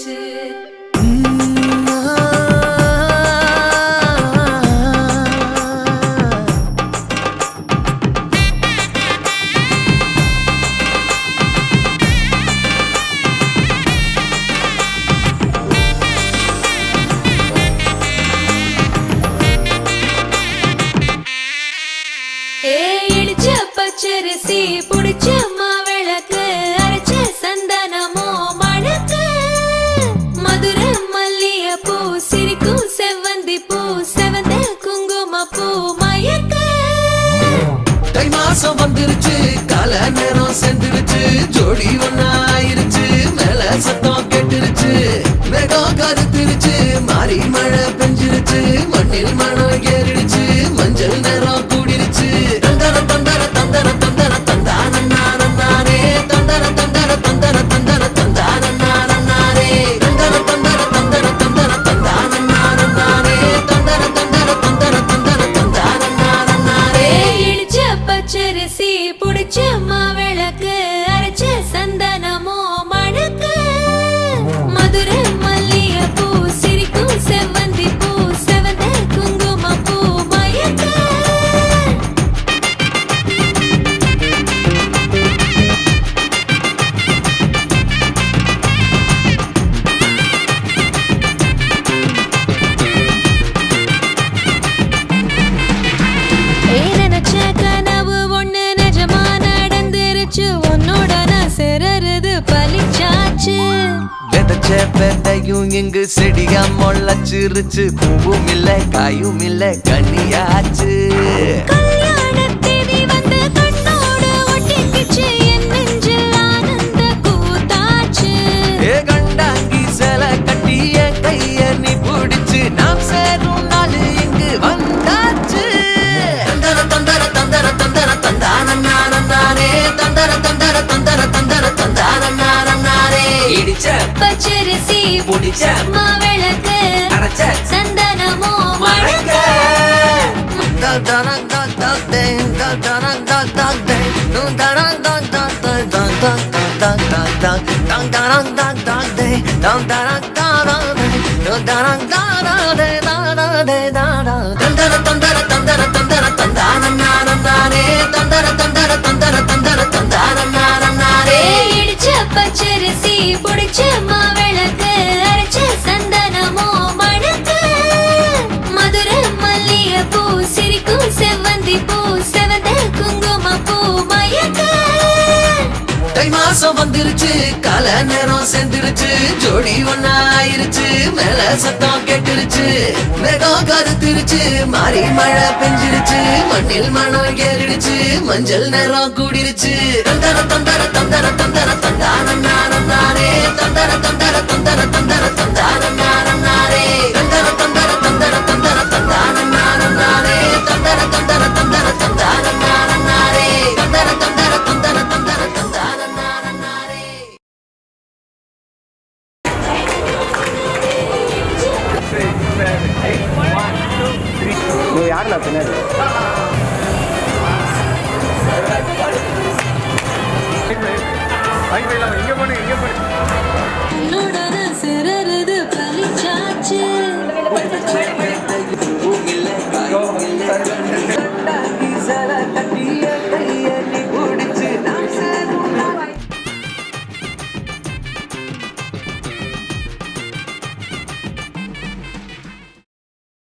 வந்துருச்சு. இடிச்ச பச்சரிசி புடிச்ச மாவிளக்கு அரைச்ச சந்தனமோ மணக்கு மதுரை மல்லிய பூ சிரிக்கும் செவ்வந்தி பூ செவந்த குங்கும பூ மயக்க தை மாசம் வந்துருச்சு கால நேரம் சென்றுருச்சு ஜோடி ஒன்னாயிருச்சு மேல சத்தம் கேட்டுருச்சு மேகம் கருத்துருச்சு மாறி மழை பெஞ்சிருச்சு மண்ணில் மனம் ஏறிடுச்சு மஞ்சள் நேரம் கூடிருச்சு தந்தர தந்தர தந்தர தந்தர தந்தானே தந்தர தந்தர தந்தர தந்தர தந்தானே தந்தர தந்தர தந்தர தந்தர தந்தானே தந்தர தந்தர தந்தர தந்தர தந்தானே இடிச்ச பச்சரிசி புடிச்ச மாவிளக்கு அரைச்ச சந்தனமோ மணக்கு மதுரை மல்லிய பூ சிரிக்கும் செவ்வந்தி பூ செவந்த குங்கும பூ மயக்க நினைச்ச கனவு ஒண்ணு நிஜமா நடந்துருச்சு உன்னோட நான் சிறருது பலிச்சாச்சு விதைச்ச விதையும் இங்கு செடியா முளைச்சிருச்சு பூவும் இல்ல காயும் இல்ல கனியாச்சு கல்யாண தேதி வந்து கண்ணோடு ஒட்டிக்கிச்சு என் நெஞ்சில் ஆனந்த கூத்தாச்சு ஏ கண்டாங்கி சில கட்டி என் கைய நீ பிடிச்சு நாம் சேரும் நாள் இங்கு வந்தாச்சு தந்தர தந்தர தந்தர தந்தர தந்தானே தந்தர தந்தர தந்தர தந்தர தந்தானே இடிச்ச பச்சரிசி புடிச்ச மாவிளக்கு அரைச்ச சந்தனமோ மணக்க இடிச்ச பச்சரிசி புடிச்ச மாவிளக்கு அரைச்ச சந்தனமோ மணக்க மதுரை மல்லிய பூ சிரிக்கும் செவ்வந்தி பூ செவந்த குங்கும பூ மயக்க தை மாசம் வந்துருச்சு கால நேரம் சென்றுருச்சு ஜோடி ஒன்னாயிருச்சு மேல சத்தம் கேட்டுருச்சு மேகம் கருத்துருச்சு மாறி மழை பெஞ்சிருச்சு மண்ணில் மனம் ஏறிடுச்சு மஞ்சள் நேரம் கூடிருச்சு தந்தர தந்தர தந்தர தந்தர தந்தானே தந்தர தந்தர தந்தர தந்தர தந்தானே தந்தர தந்தர தந்தர தந்தர தந்தானே தந்தர தந்தர தந்தர தந்தானே தந்தர தந்தர தந்தர தந்தர தந்தானே ನೀವು ಯಾರಲ್ಲ ತಿನ್ನೋದು